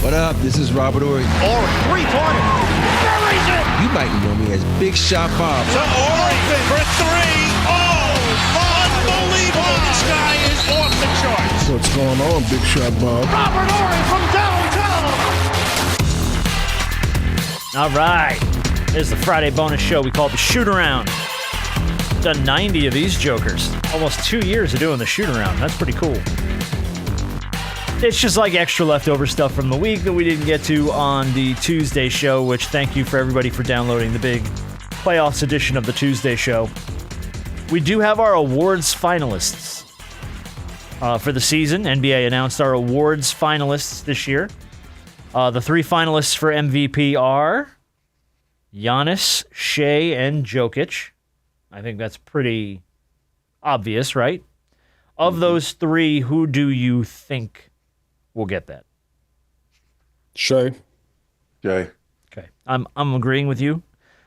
What up? This is Robert Horry. Horry, three-pointer. Buries it! You might know me as Big Shot Bob. To Horry for three. Oh, unbelievable. This guy is off the charts. What's going on, Big Shot Bob? Robert Horry from downtown. All right. This is the Friday bonus show we call the Shoot Around. Done 90 of these jokers. Almost 2 years of doing the Shoot Around. That's pretty cool. It's just like extra leftover stuff from the week that we didn't get to on the Tuesday show, which thank you for everybody for downloading the big playoffs edition of the Tuesday show. We do have our awards finalists for the season. NBA announced our awards finalists this year. The three finalists for MVP are Giannis, Shea, and Jokic. I think that's pretty obvious, right? Of those three, who do you think will get that? Shea. Jay. Okay, I'm agreeing with you.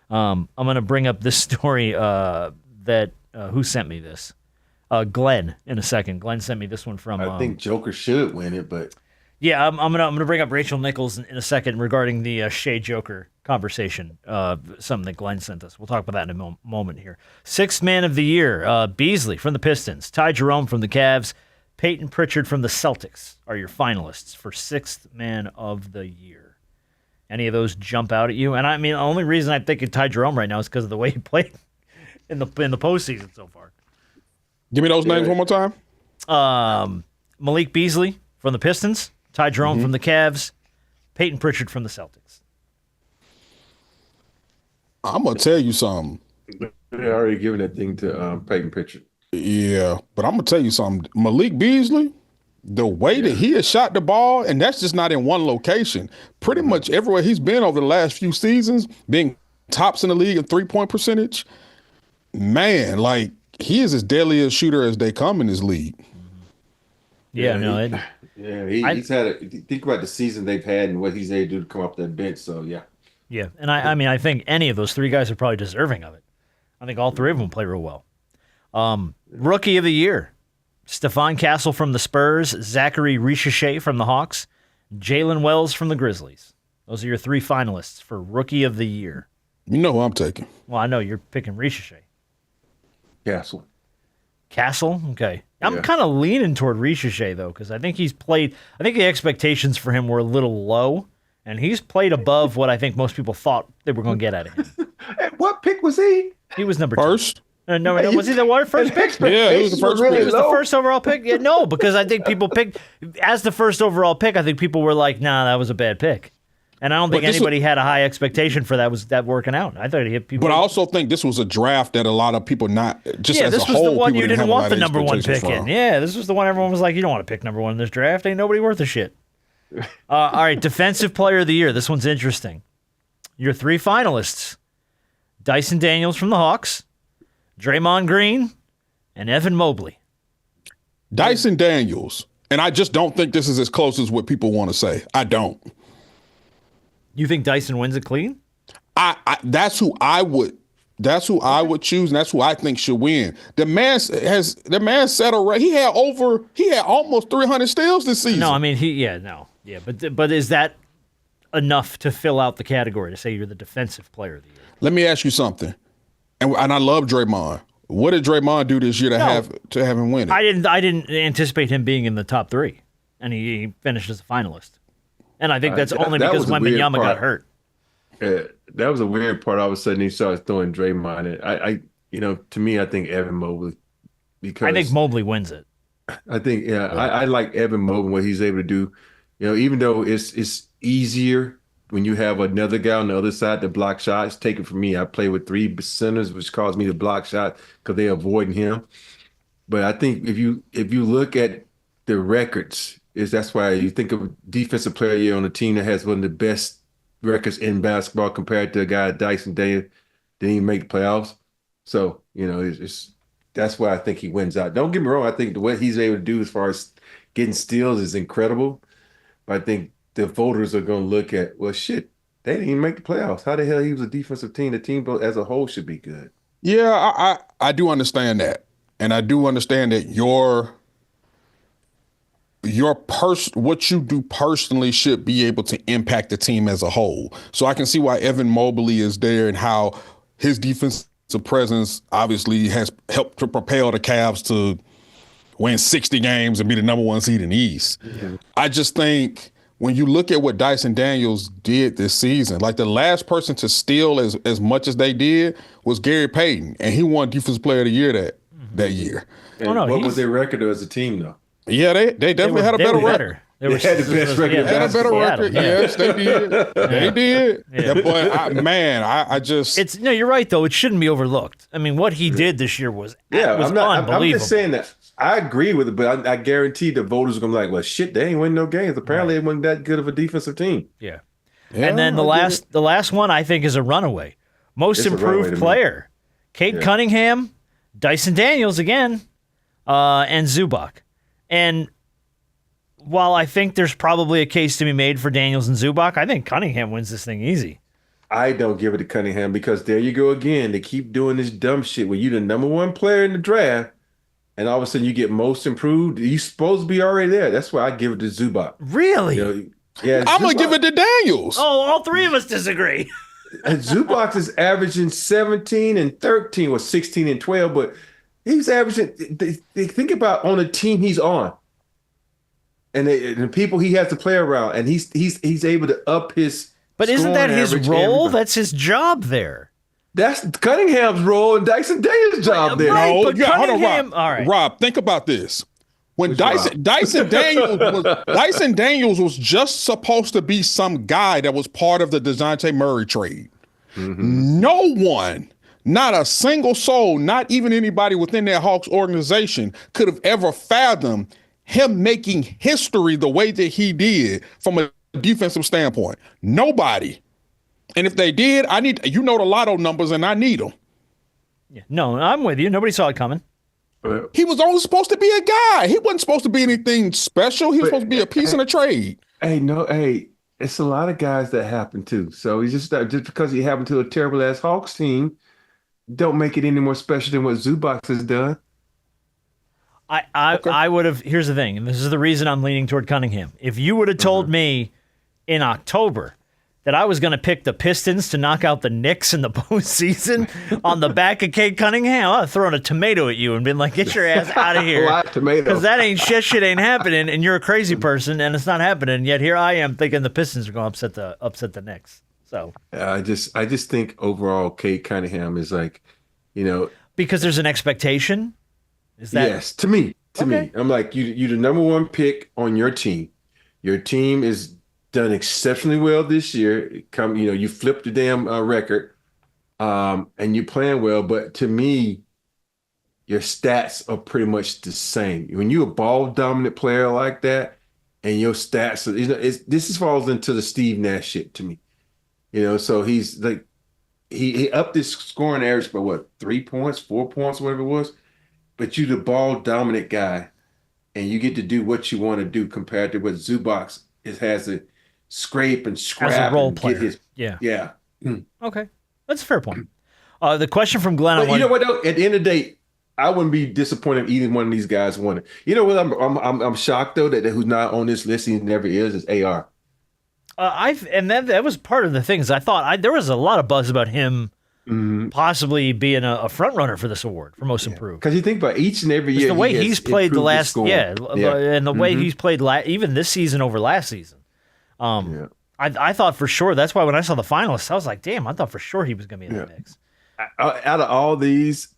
I'm going to bring up this story that who sent me this? Glenn in a second. Glenn sent me this one from. I think Joker should win it, but yeah, I'm gonna bring up Rachel Nichols in a second regarding the Shea Joker conversation. Something that Glenn sent us. We'll talk about that in a moment here. Sixth man of the year: Beasley from the Pistons, Ty Jerome from the Cavs, Peyton Pritchard from the Celtics are your finalists for sixth man of the year. Any of those jump out at you? And I mean, the only reason I think of Ty Jerome right now is because of the way he played in the postseason so far. Give me those names one more time. Malik Beasley from the Pistons, Ty Jerome from the Cavs, Peyton Pritchard from the Celtics. I'm going to tell you something. they're already giving that thing to Peyton Pritchard. Yeah, but I'm going to tell you something. Malik Beasley, the way that he has shot the ball, and that's just not in one location. Pretty much everywhere he's been over the last few seasons, being tops in the league in three-point percentage, man, like, he is as deadly a shooter as they come in this league. He's had a think about the season they've had and what he's able to do to come off that bench. So yeah, and I mean I think any of those three guys are probably deserving of it. I think all three of them play real well. Rookie of the year: Stephon Castle from the Spurs, Zachary Richeche from the Hawks, Jalen Wells from the Grizzlies. Those are your three finalists for Rookie of the Year. You know who I'm taking. Well, I know you're picking Richeche. Castle? Okay. I'm kind of leaning toward Richeche, though, because I think he's played – I think the expectations for him were a little low, and he's played above what I think most people thought they were going to get out of him. What pick was he? He was number first. Two. No, was he the first pick? Yeah, he was the first pick. He was the first overall pick? Yeah, no, because I think people picked – as the first overall pick, I think people were like, nah, that was a bad pick. And I don't think anybody had a high expectation for that working out. I thought he hit people. But I also think this was a draft that a lot of people not just as a whole. Yeah, this was the one you didn't want the number one pick in. Yeah, this was the one everyone was like, you don't want to pick number one in this draft. Ain't nobody worth a shit. All right, Defensive Player of the Year. This one's interesting. Your three finalists: Dyson Daniels from the Hawks, Draymond Green, and Evan Mobley. Dyson Daniels, and I just don't think this is as close as what people want to say. I don't. You think Dyson wins it clean? That's who I would choose, and that's who I think should win. The man set a record. He had almost 300 steals this season. No, I mean but is that enough to fill out the category to say you're the Defensive Player of the Year? Let me ask you something, and I love Draymond. What did Draymond do this year to have him win it? I didn't anticipate him being in the top three, and he finished as a finalist. And I think that's only because Wembanyama got hurt. That was a weird part. All of a sudden, he started throwing Draymond. To me, I think Evan Mobley. Because I think Mobley wins it. I think, I like Evan Mobley, what he's able to do. Even though it's easier when you have another guy on the other side to block shots. Take it from me. I play with three centers, which caused me to block shots because they're avoiding him. But I think if you look at the records, that's why you think of Defensive Player of the Year on a team that has one of the best records in basketball compared to a guy Dyson Daniels didn't even make the playoffs. So that's why I think he wins out. Don't get me wrong. I think what he's able to do as far as getting steals is incredible. But I think the voters are going to look at, well, shit, they didn't even make the playoffs. How the hell he was a defensive team? The team as a whole should be good. Yeah, I do understand that, and I do understand that what you do personally should be able to impact the team as a whole. So I can see why Evan Mobley is there and how his defensive presence obviously has helped to propel the Cavs to win 60 games and be the number 1 seed in the East. Yeah. I just think when you look at what Dyson Daniels did this season, like the last person to steal as much as they did was Gary Payton, and he won Defensive Player of the Year that year. And what was their record as a team, though? Yeah, they definitely had a better record. They had the best record. They had a better record. Yes, they did. They did. Yeah. But I just. You're right, though. It shouldn't be overlooked. I mean, what he did this year was unbelievable. I'm just saying that. I agree with it, but I guarantee the voters are going to be like, well, shit, they ain't winning no games. Apparently, It wasn't that good of a defensive team. Yeah. And then the last one, I think, is a runaway. Most improved player. Cade Cunningham, Dyson Daniels again, and Zubac. And while I think there's probably a case to be made for Daniels and Zubac, I think Cunningham wins this thing easy. I don't give it to Cunningham because there you go again. They keep doing this dumb shit where you're the number 1 player in the draft, and all of a sudden you get most improved. You're supposed to be already there. That's why I give it to Zubac. Really? Yeah. I'm going to give it to Daniels. Oh, all 3 of us disagree. And Zubac is averaging 17 and 13 or 16 and 12, but he's averaging. They think about on the team he's on, and the people he has to play around, and he's able to up his. But isn't that his role? That's his job there. That's Cunningham's role and Dyson Daniels' job there. Right, but Cunningham. Rob. All right, Rob, think about this. When Dyson Daniels was just supposed to be some guy that was part of the DeJounte Murray trade. Mm-hmm. No one, not a single soul, not even anybody within that Hawks organization could have ever fathomed him making history the way that he did from a defensive standpoint. Nobody. And if they did, the lotto numbers, and I need them. Yeah. No, I'm with you. Nobody saw it coming. He was only supposed to be a guy. He wasn't supposed to be anything special. He was supposed to be a piece in a trade. It's a lot of guys that happen too. So he's just because he happened to a terrible ass Hawks team, don't make it any more special than what Zubac has done. I would have. Here's the thing, and this is the reason I'm leaning toward Cunningham. If you would have told me in October that I was going to pick the Pistons to knock out the Knicks in the postseason on the back of Cade Cunningham, I'd have thrown a tomato at you and been like, get your ass out of here. Because that ain't shit ain't happening, and you're a crazy person, and it's not happening. Yet here I am thinking the Pistons are going to upset the Knicks. So I just think overall Cade Cunningham is like, because there's an expectation. Is that yes to me? I'm like you're the number 1 pick on your team. Your team is done exceptionally well this year. You flipped the damn record, and you're playing well. But to me, your stats are pretty much the same. When you're a ball dominant player like that, and your stats, this falls into the Steve Nash shit to me. So he's like he upped his scoring average by 3 points, 4 points, whatever it was. But you're the ball dominant guy, and you get to do what you want to do compared to what Zubac has to scrape and scrap. As a role and player. Yeah. Okay. That's a fair point. The question from Glenn. But you know what, though? At the end of the day, I wouldn't be disappointed if either one of these guys won it. You know what? I'm shocked, though, that who's not on this list, he never is AR. That was part of the things. I thought there was a lot of buzz about him possibly being a front runner for this award for most improved. Because you think about each and every year, the way he's played the last, and the way he's played even this season over last season. I thought for sure. That's why when I saw the finalists, I was like, damn, I thought for sure he was going to be in the mix. Out of all these,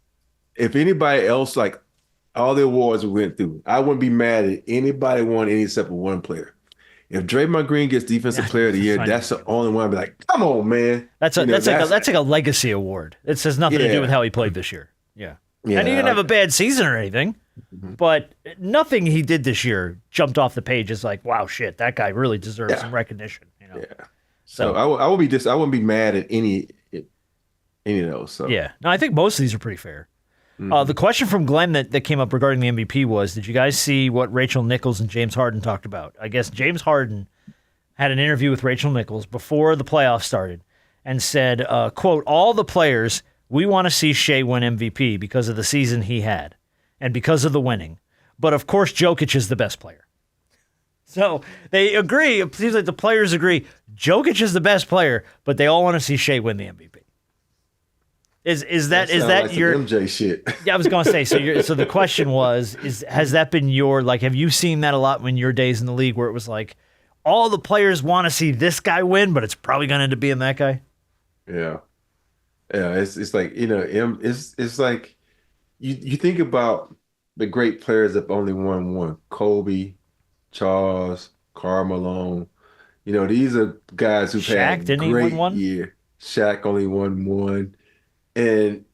if anybody else, like all the awards we went through, I wouldn't be mad at anybody won any except for one player. If Draymond Green gets Defensive Player of the Year, that's the only one I'd be like, come on, man. That's like a legacy award. It has nothing to do with how he played this year. Yeah. And he didn't have a bad season or anything, but nothing he did this year jumped off the page as like, wow, shit, that guy really deserves some recognition. Yeah. So I wouldn't be mad at any of those. So yeah. No, I think most of these are pretty fair. The question from Glenn that came up regarding the MVP was, did you guys see what Rachel Nichols and James Harden talked about? I guess James Harden had an interview with Rachel Nichols before the playoffs started and said, quote, all the players, we want to see Shea win MVP because of the season he had and because of the winning. But of course, Jokic is the best player. So they agree. It seems like the players agree. Jokic is the best player, but they all want to see Shea win the MVP. Is that like your MJ shit? Yeah, I was going to say. So the question was: has that been your have you seen that a lot in your days in the league, where it was like all the players want to see this guy win, but it's probably going to end up being that guy? Yeah. It's like it's like you think about the great players that only won one: Kobe, Charles, Karl Malone. These are guys who've Shaq, had didn't he win great one? year. Shaq only won one, and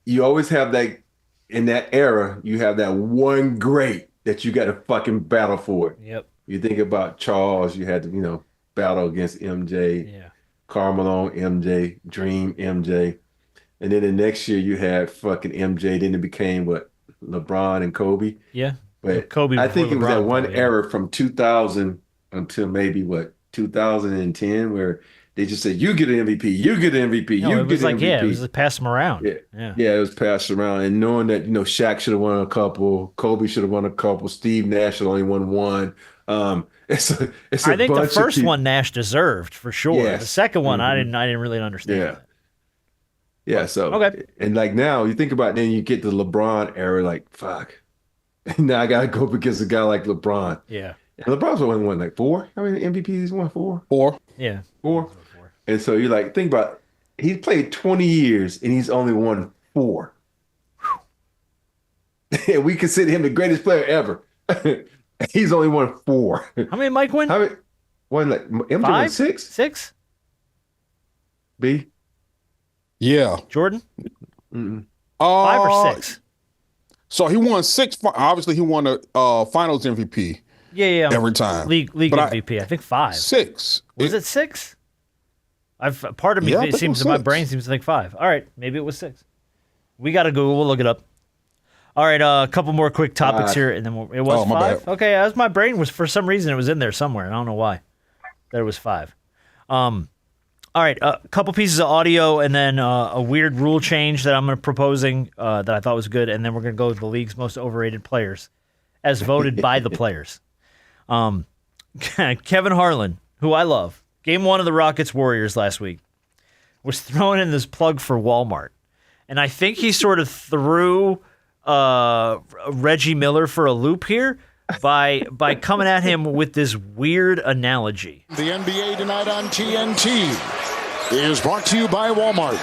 you always have that in that era. You have that one great that you got to fucking battle for. Yep. You think about Charles, you had to battle against MJ. Yeah. Karl Malone, MJ, Dream, MJ. And then the next year you had fucking MJ. Then it became what? LeBron and Kobe. Yeah. But Kobe I think it was that LeBron, one probably, era from 2000 until maybe 2010 where they just said, you get an MVP, you get an MVP, No, you it get was an like, MVP. yeah, it was like pass them around. Yeah. It was passed around. And knowing that, Shaq should have won a couple, Kobe should have won a couple, Steve Nash had only won one. It's a I think the bunch of first people. one Nash deserved for sure. Yes. The second one, I Mhm. didn't really understand. Yeah. That. Yeah, so Okay. and like now you think about it, then you get the LeBron era, like fuck. Now I gotta go up against a guy like LeBron. Yeah. And LeBron's only won like 4. How many MVPs he's won? 4? Yeah. 4. And so you're like, think about it. He's played 20 years and he's only won 4. And we consider him the greatest player ever. He's only won 4. How many Mike win? How many? One like MJ won 5? 6? 6? B? Yeah. Jordan? Mm-mm. 5 or 6? So he won 6. Obviously, he won the Finals MVP Yeah. every time. League But MVP. I think 5. 6. Was it 6? Part of me Yeah, I think it seems was my 6. brain seems to think 5. All right, maybe it was 6. We got to Google. We'll look it up. All right, a couple more quick topics here, and then it was my 5. bad. Okay, as my brain was for some reason it was in there somewhere. I don't know why. There was 5. All right, a couple pieces of audio, and then a weird rule change that I'm proposing that I thought was good, and then we're going to go with the league's most overrated players, as voted by the players. Kevin Harlan, who I love, Game 1 of the Rockets-Warriors last week, was throwing in this plug for Walmart. And I think he sort of threw Reggie Miller for a loop here by coming at him with this weird analogy. The NBA tonight on TNT is brought to you by Walmart.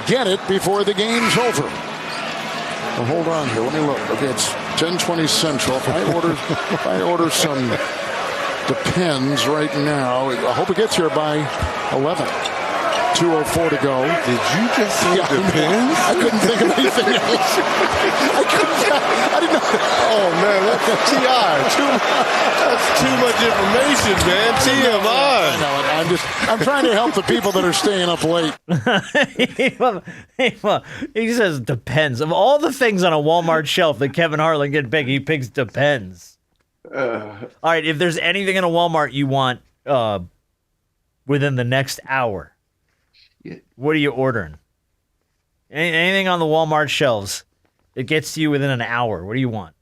Get it before the game's over. Well, hold on here. Let me look. Okay, it's 10:20 Central. If I order some Depends right now, I hope it gets here by 11. 2:04 to go. Did you just say Depends? I couldn't think of anything else. I didn't know. Oh man, that's TI. That's too much information, man. TMI. I know. I'm trying to help the people that are staying up late. He says Depends. Of all the things on a Walmart shelf that Kevin Harlan can pick, he picks Depends. All right, if there's anything in a Walmart you want within the next hour, what are you ordering? Anything on the Walmart shelves that gets to you within an hour, what do you want?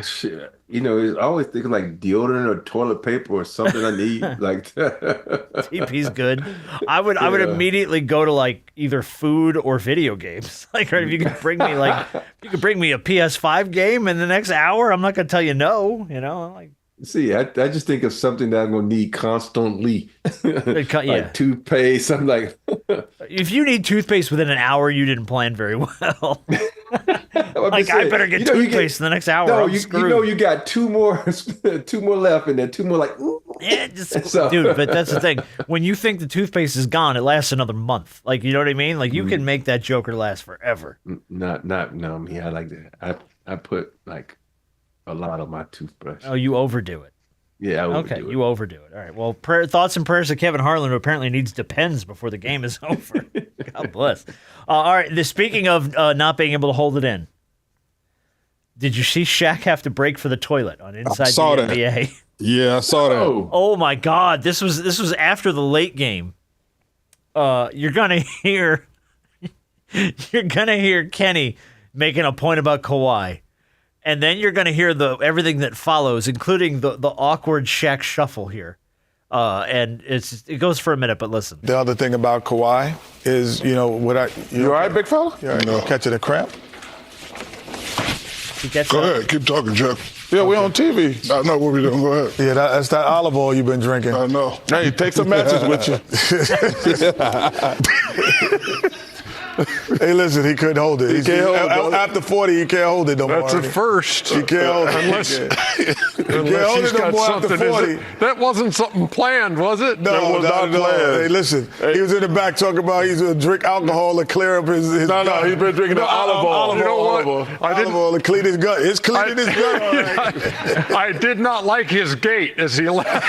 Shit. I always think of like deodorant or toilet paper or something I need. Like TP's good. I would immediately go to like either food or video games. Like, right, if you could bring me a PS5 game in the next hour, I'm not gonna tell you no. Like. See, I just think of something that I'm gonna need constantly. Yeah. Toothpaste. I'm like, if you need toothpaste within an hour, you didn't plan very well. I better get toothpaste in the next hour. No, I'm screwed. you got two more left, and then 2 more like. Yeah, dude. But that's the thing. When you think the toothpaste is gone, it lasts another month. Like, you know what I mean? Like, you can make that joker last forever. No, me. I like that. I put like a lot on my toothbrush. Oh, you overdo it. Yeah, I overdo okay, it. you overdo it. All right. Well, thoughts and prayers to Kevin Harlan, who apparently needs Depends before the game is over. God bless. All right. Speaking of not being able to hold it in, did you see Shaq have to break for the toilet on Inside the NBA? Yeah, I saw that. Oh my God! This was after the late game. You're gonna hear Kenny making a point about Kawhi. And then you're going to hear everything that follows, including the awkward Shaq shuffle here. And it goes for a minute, but listen. The other thing about Kawhi is, you all right, big fella? You all right? No. Catching a cramp? He gets Go up. ahead. Keep talking, Chuck. Yeah, we're on TV. I know what we're doing. Go ahead. Yeah, that's that olive oil you've been drinking. I know. Hey, take some matches with you. Hey, listen, he couldn't hold it. He can't hold it. After 40, he can't hold it no more. That's a first. He can't hold it. Unless he's got something. That wasn't something planned, was it? No, That was not planned. Hey, listen, he was in the back talking about he's going to drink alcohol to clear up his No, he's been drinking the olive oil. You know what? olive oil to clean his gut. It's cleaning his gut. All right. I did not like his gait as he left.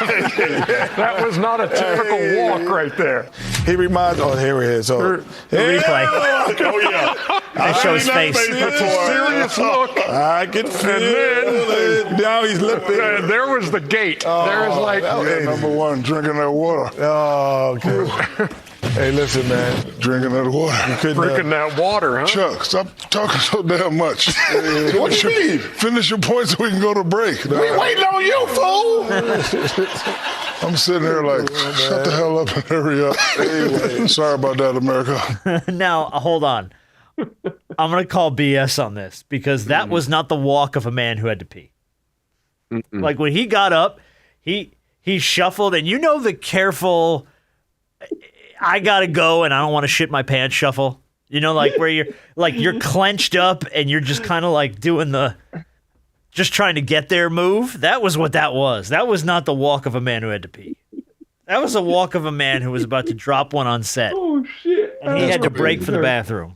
That was not a typical walk right there. He reminds. Oh, here he is. So, The replay. Oh, yeah. They show his face. That's a serious look. I can feel it. Now he's lipping. There was the gate. There was like. Yeah, number one, drinking that water. Oh, okay. Hey, listen, man. Drinking that water. Drinking that water, huh? Chuck, stop talking so damn much. What you mean? Finish your point so we can go to break. We waiting on you, fool. I'm sitting here like, shut the hell up and hurry up. Sorry about that, America. Now, hold on. I'm going to call BS on this because that was not the walk of a man who had to pee. Like when he got up, he shuffled, and the careful, I got to go and I don't want to shit my pants shuffle. Like where you're clenched up and you're just kind of like doing just trying to get there move. That was what that was. That was not the walk of a man who had to pee. That was a walk of a man who was about to drop one on set. Oh shit! And he had to break for the bathroom.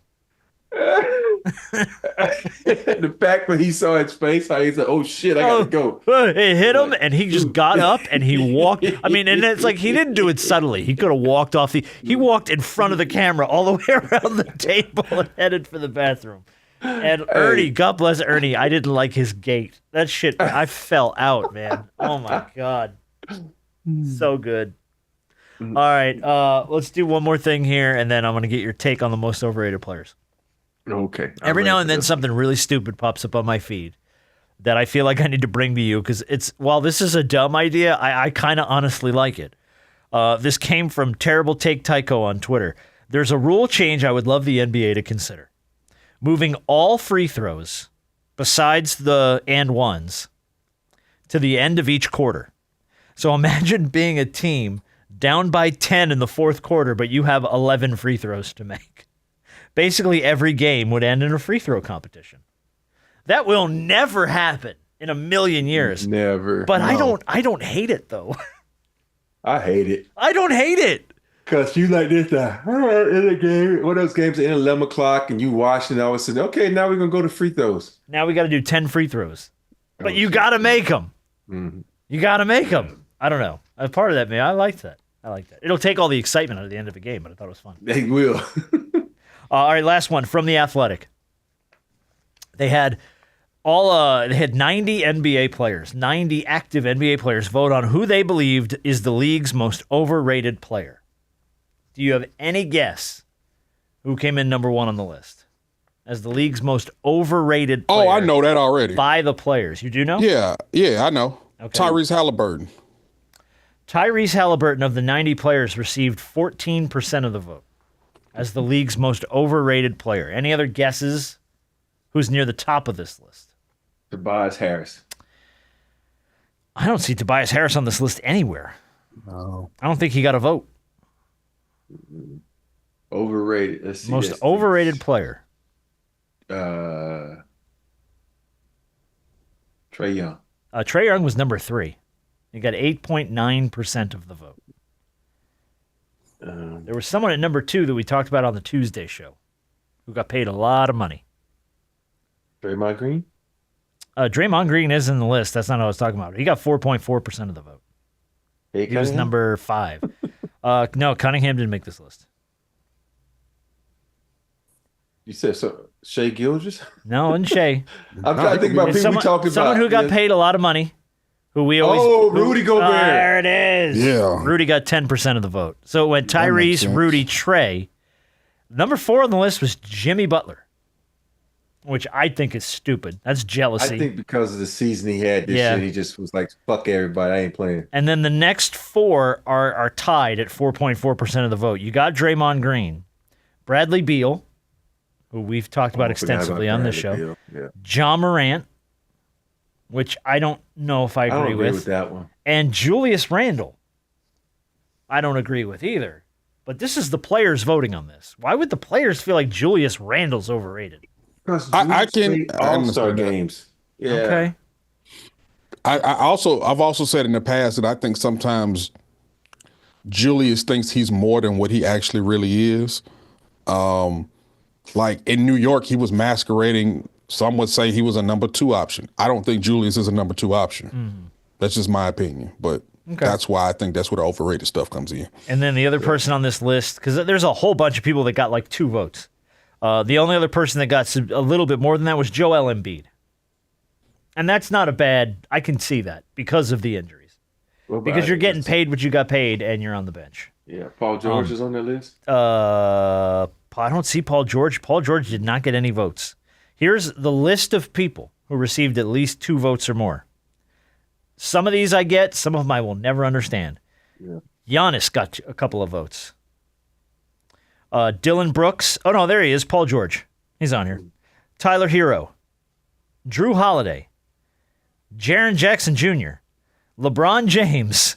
The fact when he saw his face, how he said, "Oh shit, I gotta go." It hit him, and he just got up and he walked. I mean, and it's like he didn't do it subtly. He could have walked off He walked in front of the camera all the way around the table and headed for the bathroom. And Ernie, God bless Ernie, I didn't like his gait. That shit, I fell out, man. Oh my God, so good. All right, let's do one more thing here, and then I'm gonna get your take on the most overrated players. Okay. Every now and then something really stupid pops up on my feed that I feel like I need to bring to you because while this is a dumb idea, I kind of honestly like it. This came from Terrible Take Tycho on Twitter. There's a rule change I would love the NBA to consider. Moving all free throws, besides the and ones, to the end of each quarter. So imagine being a team down by 10 in the fourth quarter, but you have 11 free throws to make. Basically, every game would end in a free throw competition. That will never happen in a million years. Never. But no. I don't hate it though. I hate it. I don't hate it. Cause you like this, in the game, one of those games at 11 o'clock, and you watch, and all of a sudden, okay, now we're gonna go to free throws. Now we got to do 10 free throws, but you got to make them. Mm-hmm. You got to make them. I don't know. I'm part of that, man. I liked that. It'll take all the excitement out of the end of the game, but I thought it was fun. They will. All right, last one from The Athletic. They had 90 NBA players, 90 active NBA players vote on who they believed is the league's most overrated player. Do you have any guess who came in number one on the list as the league's most overrated player? Oh, I know that already. By the players. You do know? Yeah, I know. Okay. Tyrese Halliburton. Tyrese Halliburton of the 90 players received 14% of the vote as the league's most overrated player. Any other guesses who's near the top of this list? Tobias Harris. I don't see Tobias Harris on this list anywhere. No. I don't think he got a vote. Overrated. Let's see. Most overrated player. Trae Young. Trae Young was number 3. He got 8.9% of the vote. There was someone at number 2 that we talked about on the Tuesday show who got paid a lot of money. Draymond Green? Draymond Green is in the list. That's not what I was talking about. He got 4.4% of the vote. Hey, He was number 5. No, Cunningham didn't make this list. You said so. Shea Gilgeous? No, and Shea. I'm trying to think about people we talked about. Someone who got paid a lot of money, who we always... Oh, Rudy Gobert. There it is. Yeah. Rudy got 10% of the vote. So it went Tyrese, Rudy, Trae. Number 4 on the list was Jimmy Butler. which I think is stupid. That's jealousy. I think because of the season he had this year, he just was like, fuck everybody, I ain't playing. And then the next 4 are tied at 4.4% of the vote. You got Draymond Green, Bradley Beal, who we've talked about extensively on this show, Ja Morant, which I don't know if I agree with that one, and Julius Randle. I don't agree with either. But this is the players voting on this. Why would the players feel like Julius Randle's overrated? I can All-Star games. Yeah. Okay. I've also said in the past that I think sometimes Julius thinks he's more than what he actually really is. Like in New York, he was masquerading. Some would say he was a number 2 option. I don't think Julius is a number 2 option. Mm-hmm. That's just my opinion. But that's why I think that's where the overrated stuff comes in. And then the other person on this list, because there's a whole bunch of people that got like 2 votes. The only other person that got a little bit more than that was Joel Embiid. And that's not a bad, I can see that because of the injuries. Because you're getting paid what you got paid and you're on the bench. Yeah, Paul George is on that list? I don't see Paul George. Paul George did not get any votes. Here's the list of people who received at least 2 votes or more. Some of these I get, some of them I will never understand. Yeah. Giannis got a couple of votes. Dylan Brooks. Oh, no, there he is. Paul George. He's on here. Tyler Hero. Drew Holiday. Jaren Jackson Jr. LeBron James.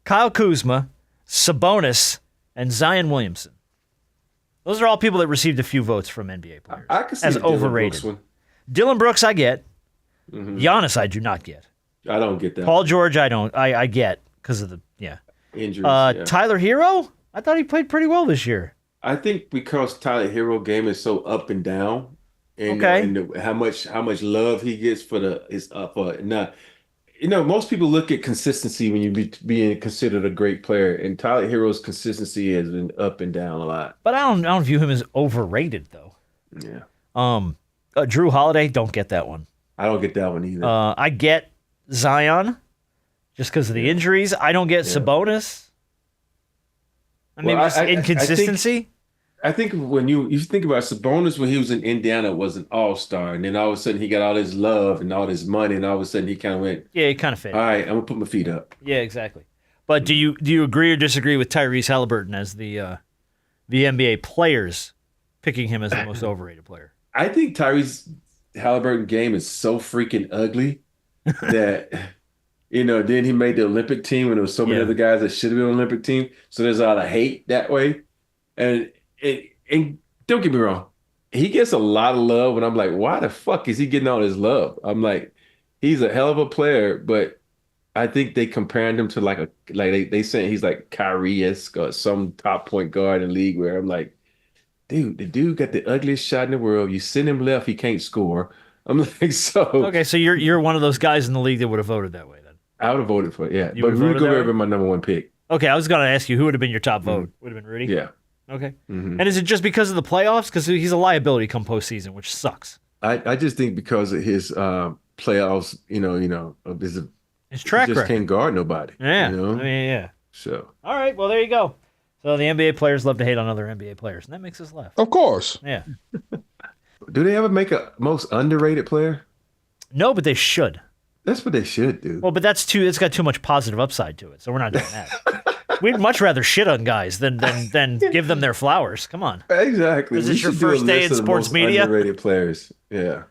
Kyle Kuzma. Sabonis. And Zion Williamson. Those are all people that received a few votes from NBA players. I can see as the overrated. Dylan Brooks one. Dylan Brooks, I get. Mm-hmm. Giannis, I do not get. I don't get that. Paul George, I don't. I get because of the injuries. Tyler Hero, I thought he played pretty well this year. I think because Tyler Hero game is so up and down, and, how much love he gets for his now. Most people look at consistency when you being considered a great player, and Tyler Hero's consistency has been up and down a lot. But I don't view him as overrated though. Yeah. Drew Holiday, don't get that one. I don't get that one either. I get Zion just because of the injuries. I don't get Sabonis. Maybe just inconsistency. I think when you think about Sabonis when he was in Indiana was an all-star, and then all of a sudden he got all this love and all this money, and all of a sudden he kind of went. Yeah, he kind of fit. All right, I'm gonna put my feet up. Yeah, exactly. But do you agree or disagree with Tyrese Halliburton as the NBA players picking him as the most overrated player? I think Tyrese Halliburton game is so freaking ugly that then he made the Olympic team when there was so many other guys that should have been on the Olympic team. So there's a lot of hate that way. And don't get me wrong, he gets a lot of love, and I'm like, why the fuck is he getting all this love? I'm like, he's a hell of a player, but I think they compared him to they saying he's like Kyrie-esque or some top point guard in the league where I'm like, dude, the dude got the ugliest shot in the world. You send him left, he can't score. I'm like, so. Okay, so you're one of those guys in the league that would have voted that way then. I would have voted for it, yeah. But Rudy Gobert would have been my number 1 pick. Okay, I was going to ask you who would have been your top vote. Would have been Rudy? Yeah. Okay. Mm-hmm. And is it just because of the playoffs? Because he's a liability come postseason, which sucks. I just think because of his playoffs, his track record. He just can't guard nobody. Yeah. Yeah. So. All right, well, there you go. So the NBA players love to hate on other NBA players, and that makes us laugh. Of course. Yeah. Do they ever make a most underrated player? No, but they should. That's what they should do. Well, but it's got too much positive upside to it, so we're not doing that. We'd much rather shit on guys than give them their flowers. Come on. Exactly. Is this your first day in sports media? Underrated players. Yeah.